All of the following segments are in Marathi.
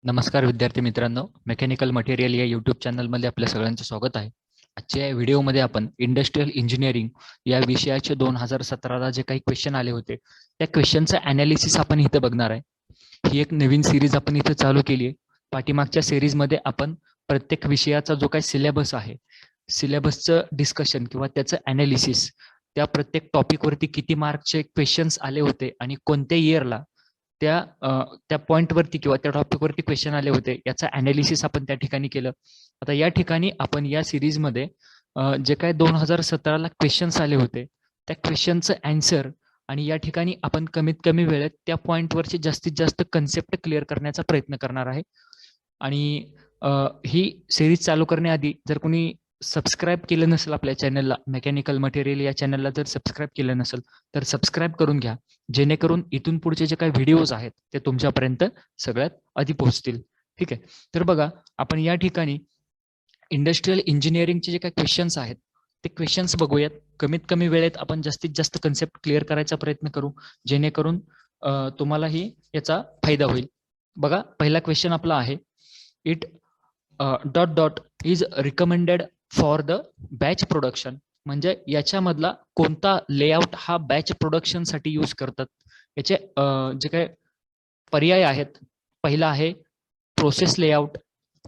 नमस्कार विद्यार्थी मित्रांनो, मेकॅनिकल मटेरियल या यूट्यूब चॅनलमध्ये आपल्या सगळ्यांचं स्वागत आहे. आजच्या या व्हिडिओमध्ये आपण इंडस्ट्रियल इंजिनिअरिंग या विषयाचे 2017ला जे काही क्वेश्चन आले होते त्या क्वेश्चनचं अनालिसिस आपण इथं बघणार आहे. ही एक नवीन सिरीज आपण इथं चालू केली आहे. पाठीमागच्या सिरीजमध्ये आपण प्रत्येक विषयाचा जो काही सिलेबस आहे, सिलेबसचं डिस्कशन किंवा त्याचं अनालिसिस, त्या प्रत्येक टॉपिकवरती किती मार्कचे क्वेश्चन्स आले होते आणि कोणत्या इयरला त्या पॉइंटवरती किंवा त्या टॉपिकवरती क्वेश्चन आले होते याचा अनालिसिस आपण त्या ठिकाणी केलं. आता या ठिकाणी आपण या सिरीजमध्ये जे काय 2017ला क्वेश्चन्स आले होते त्या क्वेश्चनचं अँसर आणि या ठिकाणी आपण कमीत कमी वेळेत त्या पॉइंटवरची जास्तीत जास्त कन्सेप्ट क्लिअर करण्याचा प्रयत्न करणार आहे. आणि ही सिरीज चालू करण्याआधी जर कोणी सबस्क्राईब केलं नसेल आपल्या चॅनलला, मेकॅनिकल मटेरियल या चॅनलला जर सबस्क्राईब केलं नसेल तर सबस्क्राईब करून घ्या, जेणेकरून इथून पुढचे जे काही व्हिडिओज आहेत ते तुमच्यापर्यंत सगळ्यात आधी पोहोचतील. ठीक आहे. तर बघा, आपण या ठिकाणी इंडस्ट्रियल इंजिनिअरिंगचे जे काही क्वेश्चन्स आहेत ते क्वेश्चन्स बघूयात. कमीत कमी वेळेत आपण जास्तीत जास्त कन्सेप्ट क्लिअर करायचा प्रयत्न करू, जेणेकरून तुम्हालाही याचा फायदा होईल. बघा, पहिला क्वेश्चन आपला आहे, it dot dot is recommended for the batch production. म्हणजे याच्यामधला कोणता लेआउट हा बॅच प्रोडक्शन साठी यूज करतात. याचे जे काही पर्याय आहेत, पहिला आहे process layout,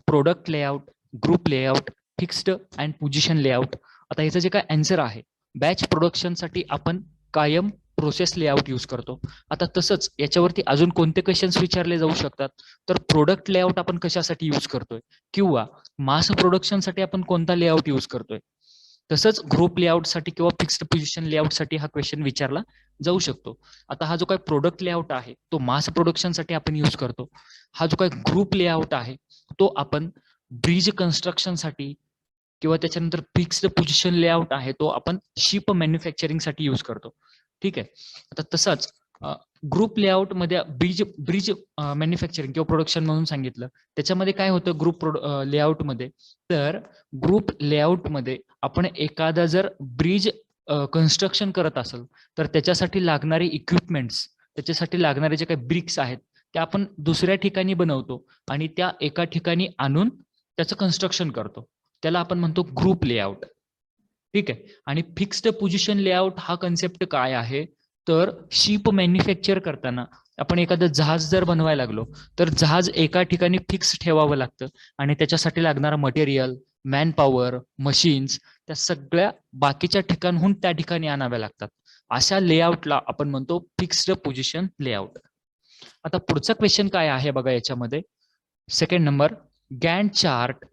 product layout, group layout, fixed and position layout. आता याचं जे काय आन्सर आहे, बॅच प्रोडक्शन साठी आपण कायम प्रोसेस लेआउट यूज करतो. आता तसंच याच्यावरती अजून कोणते क्वेश्चन्स विचारले जाऊ शकतात, तर प्रोडक्ट लेआउट आपण कशासाठी यूज करतोय किंवा मास प्रोडक्शनसाठी आपण कोणता लेआउट यूज करतोय. तसंच ग्रुप लेआउटसाठी किंवा फिक्स्ड पोझिशन लेआउटसाठी हा क्वेश्चन विचारला जाऊ शकतो. आता हा जो काही प्रोडक्ट लेआउट आहे तो मास प्रोडक्शनसाठी आपण यूज करतो. हा जो काही ग्रुप लेआउट आहे तो आपण ब्रिज कन्स्ट्रक्शनसाठी किंवा त्याच्यानंतर फिक्स्ड पोझिशन लेआउट आहे तो आपण शिप मॅन्युफॅक्चरिंगसाठी यूज करतो. ठीक आहे. आता तसाच ग्रुप लेआउट मध्ये ब्रिज ब्रिज मॅन्युफॅक्चरिंग किंवा प्रोडक्शन म्हणून सांगितलं, त्याच्यामध्ये काय होतं ग्रुप लेआउट मध्ये, तर ग्रुप लेआउट मध्ये आपण एखादा जर ब्रिज कन्स्ट्रक्शन करत असेल तर त्याच्यासाठी लागणारे इक्विपमेंट्स, त्याच्यासाठी लागणारे जे काही ब्रिक्स आहेत ते आपण दुसऱ्या ठिकाणी बनवतो आणि त्या एका ठिकाणी आणून त्याचं कन्स्ट्रक्शन करतो. त्याला आपण म्हणतो ग्रुप लेआउट. ठीक आहे. आणि फिक्स्ड पोझिशन लेआउट हा कन्सेप्ट काय आहे, तर शिप मॅन्युफॅक्चर करताना आपण एखादं जहाज जर बनवायला लागलो तर जहाज एका ठिकाणी फिक्स ठेवावं लागतं आणि त्याच्यासाठी लागणारं मटेरियल, मॅन पॉवर, मशीन्स त्या सगळ्या बाकीच्या ठिकाणहून त्या ठिकाणी आणाव्या लागतात. अशा लेआउटला आपण म्हणतो फिक्स्ड पोझिशन लेआउट. आता पुढचा क्वेश्चन काय आहे बघा याच्यामध्ये, second number, Gantt chart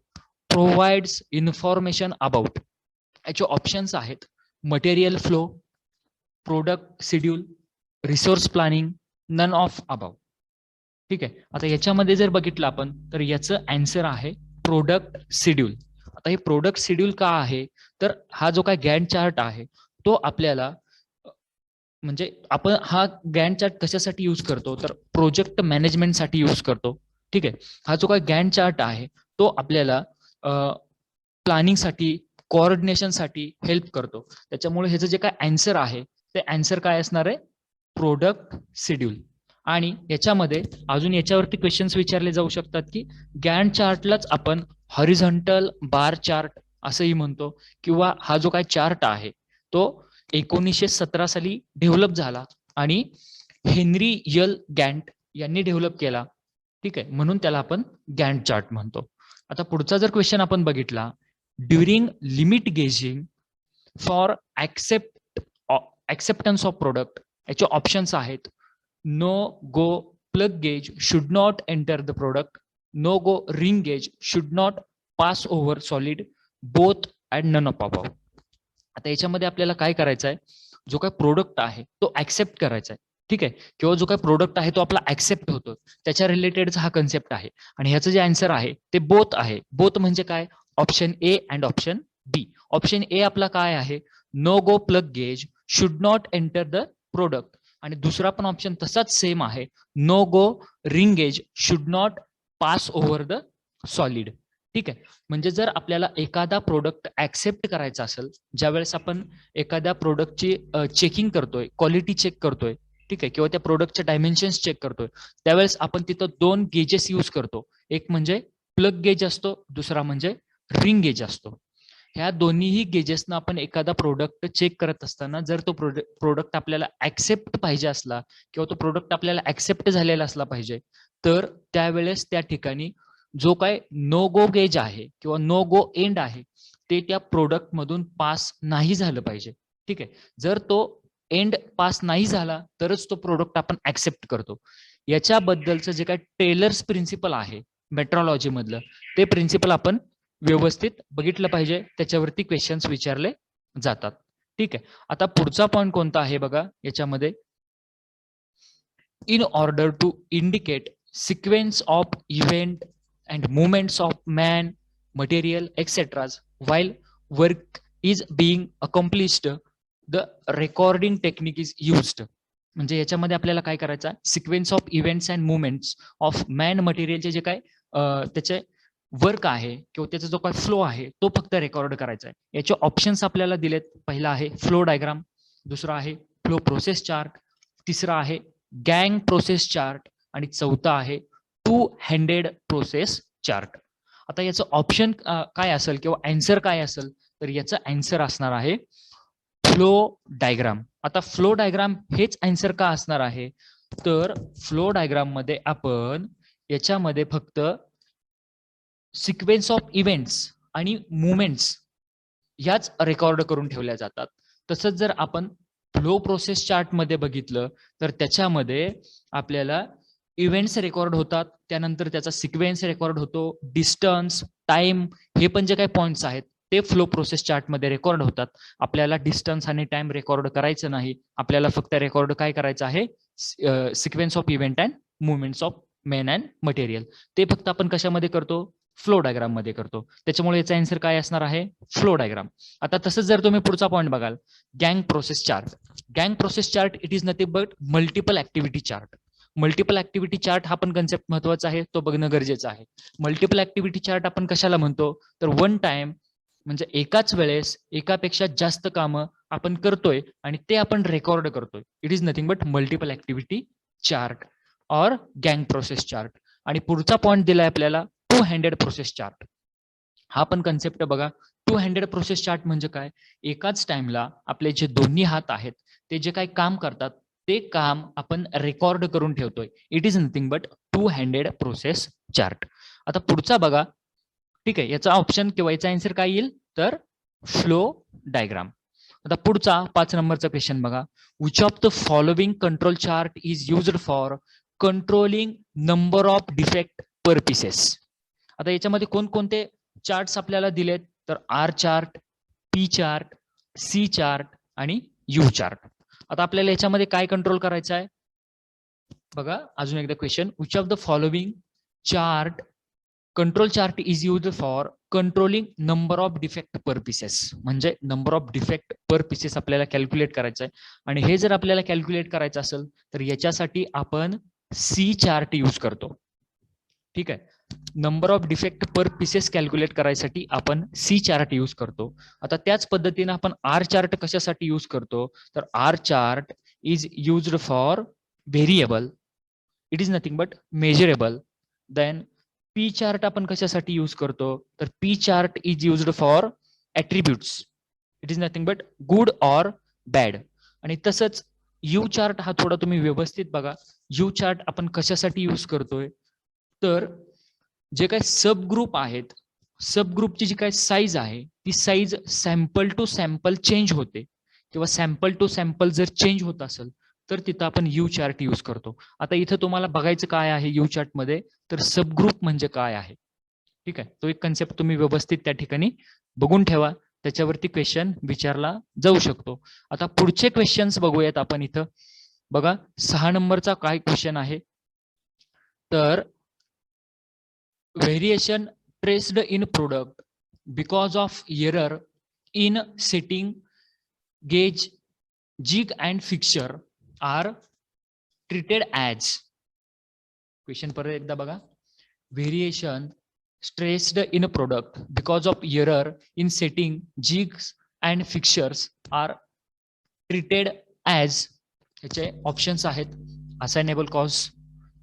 provides information about. याचे ऑप्शन्स आहेत material flow, product schedule, resource planning, none of above. ठीक आहे. आता याच्यामध्ये जर बघितलं आपण तर याचं आन्सर आहे प्रोडक्ट शेड्यूल. आता हे प्रोडक्ट शेड्यूल का आहे, तर हा जो काय गॅन्ट चार्ट आहे तो आपल्याला म्हणजे आपण हा गॅन्ट चार्ट कशासाठी यूज करतो, तर प्रोजेक्ट मॅनेजमेंटसाठी यूज करतो. ठीक आहे. हा जो काय गॅन्ट चार्ट आहे तो आपल्याला प्लॅनिंगसाठी, कोऑर्डिनेशनसाठी हेल्प करतो. त्याच्यामुळे ह्याचं जे काय आन्सर आहे ते आन्सर काय असणार आहे, प्रोडक्ट शेड्यूल. आणि याच्यामध्ये अजून याच्यावरती क्वेश्चन्स विचारले जाऊ शकतात की गॅन्ट चार्टलाच आपण हॉरिझॉन्टल बार चार्ट असंही म्हणतो, किंवा हा जो काय चार्ट आहे तो 1917 साली डेव्हलप झाला आणि हेनरी यल गॅन्ट यांनी डेव्हलप केला. ठीक आहे, म्हणून त्याला आपण गॅन्ट चार्ट म्हणतो. आता पुढचा जर क्वेश्चन आपण बघितला, during limit gauging for acceptance of product, याचे ऑप्शन्स आहेत no go plug gauge should not enter the product, no go ring gauge should not pass over solid, both and none of above. आता याच्यामध्ये आपल्याला काय करायचं आहे, जो काय प्रोडक्ट आहे तो ऍक्सेप्ट करायचा आहे. ठीक आहे, किंवा जो काय प्रोडक्ट आहे तो आपला ऍक्सेप्ट होतो त्याच्या रिलेटेडचा हा कन्सेप्ट आहे. आणि ह्याचं जे आन्सर आहे ते बोथ आहे. बोथ म्हणजे काय, option A and option B. Option A आपला काय आहे, no go plug gauge should not enter the product. आणि दुसरा पण ऑप्शन तसाच सेम आहे, no go ring gauge should not pass over the solid. ठीक आहे. म्हणजे जर आपल्याला एखादा प्रोडक्ट ऍक्सेप्ट करायचा असेल, ज्यावेळेस आपण एखाद्या प्रोडक्टची चेकिंग करतोय, क्वालिटी चेक करतोय, ठीक आहे, किंवा त्या प्रोडक्टचे डायमेन्शन्स चेक करतोय, त्यावेळेस आपण तिथं 2 गेजेस यूज करतो. एक म्हणजे प्लग गेज असतो, दुसरा म्हणजे रिंग गेज असतो. ह्या दोन्हीही गेजेसना आपण एखादा प्रोडक्ट चेक करत असताना जर तो प्रोडक्ट आपल्याला ऍक्सेप्ट पाहिजे असला किंवा तो प्रोडक्ट आपल्याला ऍक्सेप्ट झालेला असला पाहिजे, तर त्यावेळेस त्या ठिकाणी जो काय नो गो गेज आहे किंवा नो गो एंड आहे ते त्या प्रोडक्ट मधून पास नाही झालं पाहिजे. ठीक आहे, जर तो एंड पास नाही झाला तरच तो प्रोडक्ट आपण ऍक्सेप्ट करतो. याच्याबद्दलचं जे काय टेलर्स प्रिन्सिपल आहे मेट्रॉलॉजी मधलं, ते प्रिन्सिपल आपण व्यवस्थित बघितलं पाहिजे, त्याच्यावरती क्वेश्चन्स विचारले जातात. ठीक आहे, आता पुढचा पॉईंट कोणता आहे बघा याच्यामध्ये, in order to indicate sequence of event and movements of man, material, etc. while work is being accomplished, the recording technique is used. म्हणजे याच्यामध्ये आपल्याला काय करायचं, sequence of events and movements of man मटेरियलचे जे काय त्याचे वर्क आहे किंवा त्याचा जो काय फ्लो आहे तो फक्त रेकॉर्ड करायचा आहे. याचे ऑप्शन्स आपल्याला दिलेत. पहिला आहे फ्लो डायग्राम, दुसरा आहे फ्लो प्रोसेस चार्ट, तिसरा आहे गँग प्रोसेस चार्ट आणि चौथा आहे 2-handed प्रोसेस चार्ट. आता याचं ऑप्शन काय असेल किंवा आन्सर काय असेल, तर याचं आन्सर असणार आहे फ्लो डायग्राम. आता फ्लो डायग्राम हेच आन्सर का असणार आहे, तर फ्लो डायग्राम मध्ये आपण याच्यामध्ये फक्त सिक्वेन्स ऑफ इव्हेंट्स आणि मुवमेंट्स ह्याच रेकॉर्ड करून ठेवल्या जातात. तसंच जर आपण फ्लो प्रोसेस चार्ट मध्ये बघितलं तर त्याच्यामध्ये आपल्याला इव्हेंट्स रेकॉर्ड होतात, त्यानंतर त्याचा सिक्वेन्स रेकॉर्ड होतो, डिस्टन्स, टाइम, हे पण जे काही पॉइंट्स आहेत ते फ्लो प्रोसेस चार्ट मध्ये रेकॉर्ड होतात. आपल्याला डिस्टन्स आणि टाइम रेकॉर्ड करायचं नाही, आपल्याला फक्त रेकॉर्ड काय करायचं आहे, sequence of event and movements of man and material. ते फक्त आपण कशामध्ये करतो, फ्लो डायग्राम मध्ये करतो. त्याच्यामुळे याचा आन्सर काय असणार आहे, फ्लो डायग्राम. आता तसंच जर तुम्ही पुढचा पॉईंट बघाल, गँग प्रोसेस चार्ट. गँग process chart it is nothing but multiple activity chart. Multiple activity chart हा पण कन्सेप्ट महत्वाचा आहे, तो बघणं गरजेचं आहे. मल्टिपल ऍक्टिव्हिटी चार्ट आपण कशाला म्हणतो, तर वन टाइम म्हणजे एकाच वेळेस एकापेक्षा जास्त कामं आपण करतोय आणि ते आपण रेकॉर्ड करतोय. It is nothing but multiple activity chart और गँग प्रोसेस चार्ट. आणि पुढचा पॉईंट दिलाय आपल्याला 2-handed प्रोसेस चार्ट. हा पण कन्सेप्ट बघा. 2-handed प्रोसेस चार्ट म्हणजे काय, एकाच टाइमला आपले जे दोन्ही हात आहेत ते जे काही काम करतात ते काम आपण रेकॉर्ड करून ठेवतोय. It is nothing but 2-handed process chart. आता पुढचा बघा, ठीक आहे, याचा ऑप्शन किंवा याचा आन्सर काय येईल, तर फ्लो डायग्राम. आता पुढचा 5 नंबरचा क्वेश्चन बघा, which of the following control chart is used for controlling number of defect per pieces. आता याच्यामध्ये कोणकोणते चार्ट्स आपल्याला दिलेत, तर R chart, P chart, C chart आणि यू चार्ट. आता आपल्याला याच्यामध्ये काय कंट्रोल करायचं आहे बघा, अजून एकदा question, which of the following chart control chart is used for controlling number of defect per pieces. म्हणजे number of defect per pieces आपल्याला कॅल्क्युलेट करायचं आहे. आणि हे जर आपल्याला कॅल्क्युलेट करायचं असेल तर याच्यासाठी आपण सी चार्ट यूज करतो. ठीक आहे, number of defect per pieces calculate करायसाठी आपण सी चार्ट यूज करतो. आता त्याच पद्धतीने आपण आर चार्ट कशासाठी यूज करतो, तर R chart is used for variable, it is nothing but measurable. Then P chart आपण कशासाठी यूज करतो, तर P chart is used for attributes, it is nothing but good or bad. आणि तसंच यू चार्ट हा थोडा तुम्ही व्यवस्थित बघा, यू चार्ट आपण कशासाठी यूज करतोय, तर जे काही सब ग्रुप आहेत, सब ग्रुपची जी काही साईज आहे ती size sample to sample change होते किंवा सॅम्पल टू सॅम्पल जर चेंज होत असेल तर तिथं आपण यू चार्ट यूज करतो. आता इथं तुम्हाला बघायचं काय आहे यू चार्ट मध्ये, तर सब ग्रुप म्हणजे काय आहे. ठीक आहे, तो एक कन्सेप्ट तुम्ही व्यवस्थित त्या ठिकाणी बघून ठेवा, त्याच्यावरती क्वेश्चन विचारला जाऊ शकतो. आता पुढचे क्वेश्चन्स बघूयात आपण इथं. बघा 6 नंबरचा काय क्वेश्चन आहे, तर variation traced in product because of error in setting gauge jig and fixture are treated as. Question परत एकदा बघा, variation stressed in a product because of error in setting jigs and fixtures are treated as ह्याचे ऑप्शन्स आहेत assignable cause,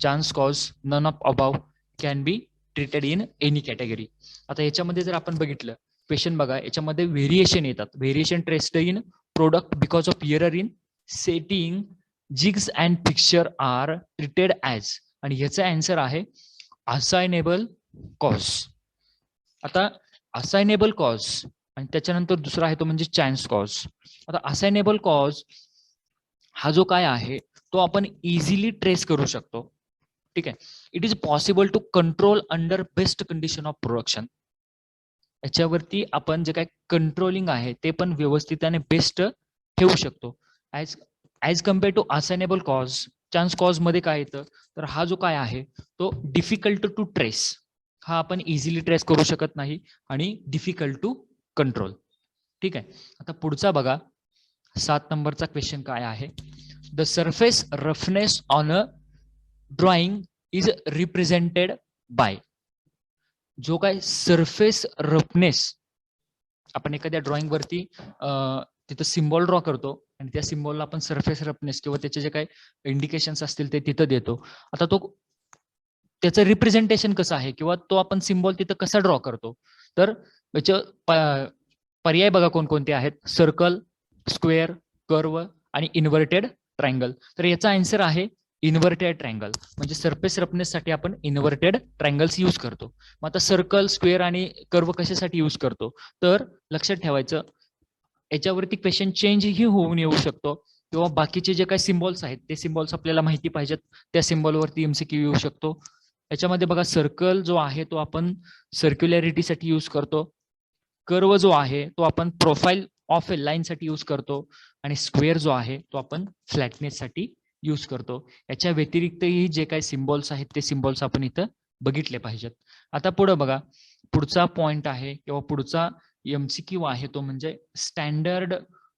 chance cause, none of above, can be treated in any category. आता याच्यामध्ये जर आपण बघितलं क्वेश्चन बघा, याच्यामध्ये व्हेरिएशन येतात. Variation traced in product because of error in setting jigs and fixture are treated as, आणि ह्याचा आन्सर आहे असाइनेबल कॉज. आता असाइनेबल कॉज आणि त्याच्यानंतर दुसरा आहे तो म्हणजे चान्स कॉज. आता असाइनेबल कॉज हा जो काय आहे तो आपण इझिली ट्रेस करू शकतो. ठीक आहे. It is possible to control under best condition of production. याच्यावरती आपण जे काही कंट्रोलिंग आहे ते पण व्यवस्थित आणि बेस्ट ठेवू शकतो. As compare to assignable cause, chance cause मध्ये काय येतं तर हा जो काय आहे तो डिफिकल्ट टू ट्रेस, हा आपण इझिली ट्रेस करू शकत नाही आणि डिफिकल्ट टू कंट्रोल. ठीक आहे. आता पुढचा बघा 7 नंबरचा क्वेश्चन काय आहे. The surface roughness on a drawing is represented by. जो काय सरफेस रफनेस आपण एखाद्या ड्रॉइंग वरती तिथं सिम्बॉल ड्रॉ करतो आणि त्या सिम्बॉलला आपण सरफेस रफनेस किंवा त्याचे जे काही इंडिकेशन्स असतील ते तिथं देतो. आता तो त्याचं रिप्रेझेंटेशन कसं आहे किंवा तो आपण सिम्बॉल तिथं कसा ड्रॉ करतो तर याचे पर्याय बघा कोणकोणते आहेत. सर्कल, स्क्वेअर, कर्व आणि इन्व्हर्टेड ट्रायंगल. तर याचा आन्सर आहे इन्व्हर्टेड ट्रायंगल. म्हणजे सरफेस रफनेस साठी आपण इन्व्हर्टेड ट्रायंगल्स यूज करतो. मग आता सर्कल, स्क्वेअर आणि कर्व कशासाठी यूज करतो तर लक्षात ठेवायचं याच्यावरती क्वेश्चन चेंज ही होऊन येऊ शकतो किंवा बाकीचे जे काही सिम्बॉल्स आहेत ते सिम्बॉल्स आपल्याला माहिती पाहिजेत, त्या सिम्बॉलवरती एमसीक्यू येऊ शकतो. याच्यामध्ये बघा सर्कल जो आहे तो आपण सर्क्युलॅरिटीसाठी यूज करतो. कर्व जो आहे तो आपण प्रोफाईल ऑफ ए लाईन साठी यूज करतो आणि स्क्वेअर जो आहे तो आपण फ्लॅटनेस साठी यूज करतो. याच्या व्यतिरिक्तही जे काही सिम्बॉल्स आहेत ते सिम्बॉल्स आपण इथं बघितले पाहिजेत. आता पुढे बघा पुढचा पॉइंट आहे किंवा पुढचा एमसीक्यू आहे तो म्हणजे standard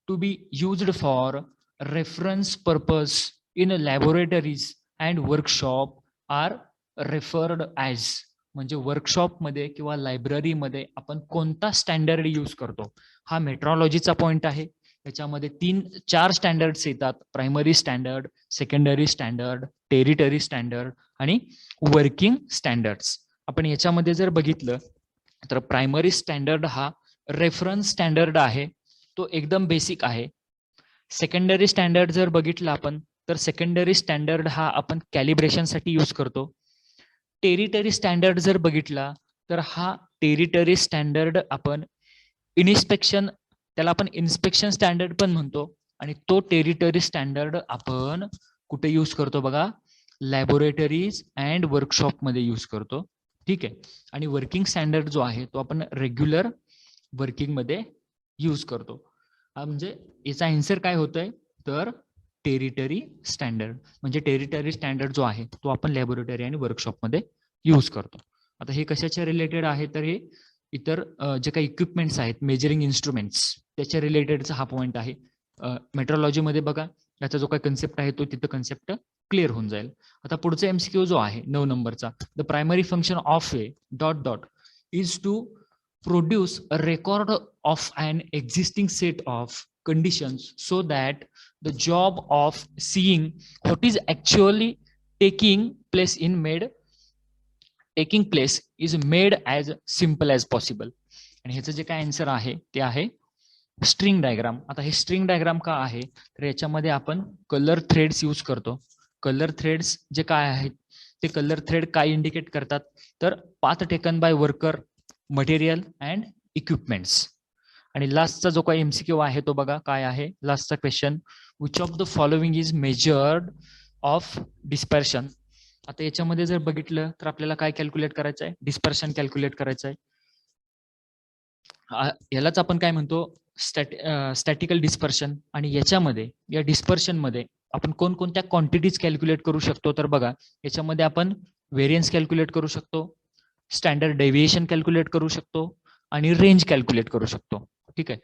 to be used for reference purpose in laboratories and workshop are referred as. म्हणजे वर्कशॉपमध्ये किंवा लायब्ररीमध्ये आपण कोणता स्टँडर्ड यूज करतो हा मेट्रॉलॉजीचा पॉइंट आहे. याच्यामध्ये 3-4 स्टँडर्ड्स येतात. Primary standard, secondary standard, territory standard आणि वर्किंग स्टँडर्ड्स. आपण याच्यामध्ये जर बघितलं तर प्रायमरी स्टँडर्ड हा रेफरन्स स्टँडर्ड आहे, तो एकदम बेसिक आहे. सेकंडरी स्टँडर्ड जर बघितलं आपण तर सेकंडरी स्टँडर्ड हा आपण कॅलिब्रेशनसाठी यूज करतो. टेरिटरी स्टँडर्ड जर बघितला तर हा टेरिटरी स्टँडर्ड आपण इन्स्पेक्शन, त्याला आपण इन्स्पेक्शन स्टँडर्ड पण म्हणतो आणि तो टेरिटरी स्टँडर्ड आपण कुठे यूज करतो बघा लॅबोरेटरीज अँड वर्कशॉप मध्ये यूज करतो. ठीक आहे. आणि वर्किंग स्टँडर्ड जो आहे तो आपण रेग्युलर वर्किंग मध्ये यूज करतो. म्हणजे याचा आन्सर काय होतोय तर टेरिटरी स्टँडर्ड. म्हणजे टेरिटरी स्टँडर्ड जो आहे तो आपण लॅबोरेटरी आणि वर्कशॉप मध्ये यूज करतो. आता हे कशाच्या रिलेटेड आहे तर हे इतर जे काही इक्विपमेंट्स आहेत, मेजरिंग इन्स्ट्रुमेंट्स, त्याच्या रिलेटेडचा हा पॉइंट आहे. मेट्रोलॉजी मध्ये बघा याचा जो काही कन्सेप्ट आहे तो तिथं कन्सेप्ट क्लिअर होऊन जाईल. आता पुढचा एमसीक्यू जो आहे 9 नंबरचा, the primary function of a dot dot is to produce a record of an existing set of conditions so that the job of seeing what is actually taking place is made as simple as possible. आणि ह्याचं जे काय आन्सर आहे ते आहे स्ट्रिंग डायग्राम. आता हे स्ट्रिंग डायग्राम का आहे तर याच्यामध्ये आपण कलर थ्रेड्स यूज करतो. कलर थ्रेड्स जे काय आहेत ते कलर थ्रेड काय इंडिकेट करतात तर path taken by worker, material and equipments. आणि लास्टचा जो काही एमसीक्यू आहे तो बघा काय आहे लास्टचा question, which of the following is measured of dispersion. आता याच्यामध्ये जर बघितलं तर आपल्याला काय कॅल्क्युलेट करायचं आहे, डिस्पर्शन कॅल्क्युलेट करायचं आहे. यालाच आपण काय म्हणतो स्टॅटिकल डिस्पर्शन. आणि याच्यामध्ये या डिस्पर्शन मध्ये आपण कोणकोणत्या क्वांटिटीज कॅल्क्युलेट करू शकतो तर बघा याच्यामध्ये आपण व्हेरियन्स कॅल्क्युलेट करू शकतो, स्टँडर्ड डेव्हिएशन कॅल्क्युलेट करू शकतो आणि रेंज कॅल्क्युलेट करू शकतो. ठीक आहे.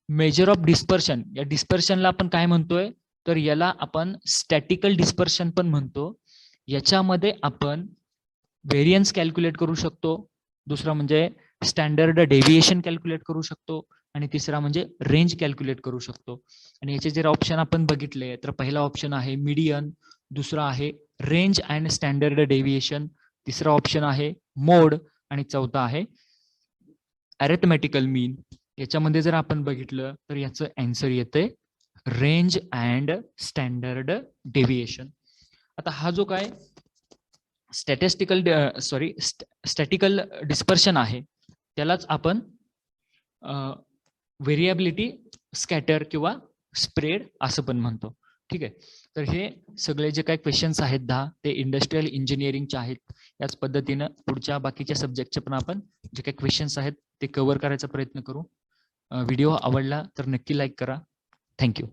मेजर ऑफ डिस्पर्शन, या डिस्पर्शनला आपण काय म्हणतोय तर याला आपण स्टॅटिकल डिस्पर्शन पण म्हणतो. याच्यामध्ये आपण व्हेरियन्स कॅल्क्युलेट करू शकतो, दुसरं म्हणजे स्टँडर्ड डेव्हिएशन कॅल्क्युलेट करू शकतो आणि तिसरा म्हणजे रेंज कॅल्क्युलेट करू शकतो. आणि याचे जर ऑप्शन आपण बघितले तर पहिला ऑप्शन आहे मीडियन, दुसरा आहे रेंज अँड स्टँडर्ड डेव्हिएशन, तिसरा ऑप्शन आहे मोड आणि चौथा आहे अरिथमेटिकल मीन. याच्यामध्ये जर आपण बघितलं तर याचं आन्सर येते रेंज अँड स्टँडर्ड डेव्हिएशन. आता हा जो काय स्टॅटिकल डिस्पर्शन आहे त्यालाच आपण व्हेरिएबिलिटी स्कॅटर किंवा स्प्रेड असं पण म्हणतो. ठीक आहे. तर हे सगळे जे काही क्वेश्चन्स आहेत 10 ते इंडस्ट्रियल इंजिनिअरिंगचे आहेत. याच पद्धतीनं पुढच्या बाकीच्या सब्जेक्टचे पण आपण जे काही क्वेश्चन्स आहेत ते कव्हर करायचा प्रयत्न करू. व्हिडिओ आवडला तर नक्की लाईक करा. थँक्यू.